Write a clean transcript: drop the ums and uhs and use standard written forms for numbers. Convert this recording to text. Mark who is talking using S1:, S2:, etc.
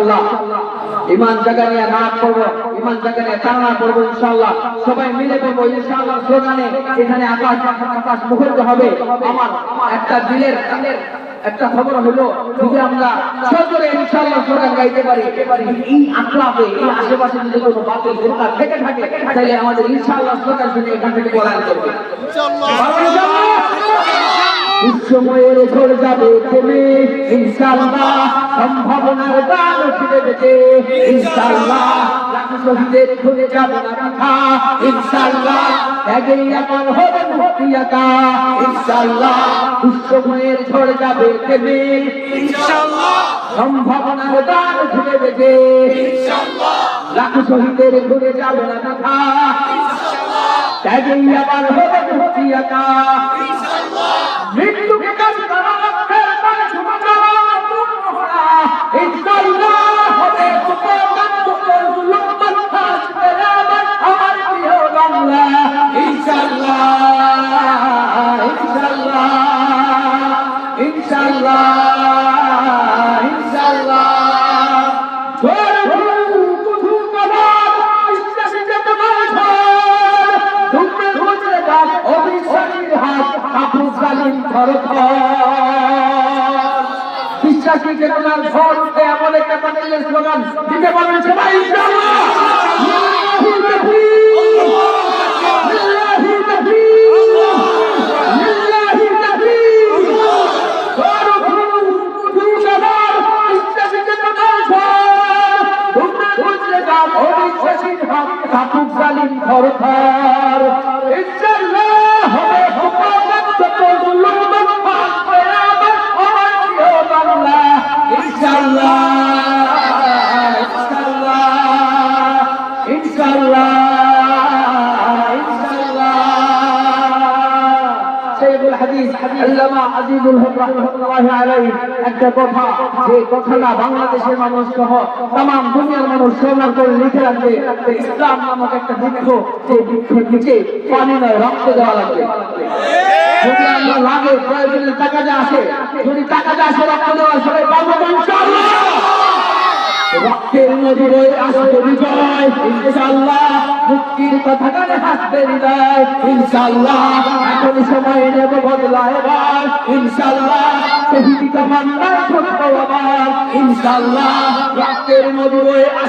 S1: ইনশাআল্লাহ। ঈমান জাগানিয়া নাচ করব, ঈমান জাগানিয়া তাড়না করব ইনশাআল্লাহ। সবাই মিলে করব ইনশাআল্লাহ স্লোগানে। এখানে আকাশ মুখরিত হবে। আমার একটা দিলের একটা খবর হলো, যদি আমরা সজোরে ইনশাআল্লাহ স্লোগান গাইতে পারি, এই আখলাকে এই আশেপাশে যদি কোনো বাতিল ফিরকা থেকে থাকে, তাহলে আমাদের ইনশাআল্লাহ স্লোগান শুনে এখান থেকে পলায়ন করবে ইনশাআল্লাহ। সময়ের ঝড় যাবে থেমে ইনশাআল্লাহ, সম্ভাবনার গান ফিরে বেঁচে ইনশাআল্লাহ, লাখ শহীদের খুলে যাবে না কথা ইনশাআল্লাহ, ত্যাগেই আমার হবে মুক্তি আকা ইনশাআল্লাহ। সময়ের ঝড় যাবে থেমে ইনশাআল্লাহ, সম্ভাবনার গান ফিরে বেঁচে ইনশাআল্লাহ, লাখ শহীদের খুলে যাবে না কথা ইনশাআল্লাহ, ত্যাগেই আমার হবে মুক্তি আকা ইনশাআল্লাহ। মৃত্যুকে কাছে তারা লক্ষ্যের পানে ছুটে ইনশাআল্লাহ, হবে সুপকান সুপর জুলুমান আসবে আবার আমার প্রিয় বাংলা ইনশাআল্লাহ ইনশাআল্লাহ ইনশাআল্লাহ ইনশাআল্লাহ। ঝড় কুঠু কাবার বিশ্বাসী চেতনার ঝড়, ধুমে ঘুরে যাক অবিশ্বাসীর হাত কাপু জালিম বিশ্বাসী চেতনার ঝড় উঠে এমন একটা বাতিলের স্লোগান দিতে পারবেন সবাই ইনশাআল্লাহ। কাপুক জালিম থরথর ইনশাআল্লাহ, হবে সুপকান সুপর জুলুমান আসবে আবার আমার প্রিয় বাংলা ইনশাআল্লাহ ইনশাআল্লাহ ইনশাআল্লাহ ইনশাআল্লাহ। শাইখুল হাদিস আল্লামা আজিজুল হক রাহমাতুল্লাহি আলাইহি একটা কথা, যে কথাটা বাংলাদেশের মানুষ সহ तमाम দুনিয়ার মানুষ স্মরণ করে লিখে রাখবে, ইসলাম নামক একটা বৃক্ষ, যে বৃক্ষের নিচে পানি নয় রক্ত দেওয়া লাগবে। যদি আমরা লাগে প্রয়োজনে টাকা যা আসে, যদি টাকা যা আসে রক্ত দেওয়া সবাই পাবো ইনশাআল্লাহ। রক্তের নদী বয়ে আসবে বিজয় ইনশাআল্লাহ, মুক্তির কথা গানে হাসবে হৃদয় ইনশাআল্লাহ। এখন সময় নেব বদলা এবার ইনশাআল্লাহ, শহীদ কামান্ডার ছোট্ট আবার ইনশাআল্লাহ। রক্তের নদী বয়ে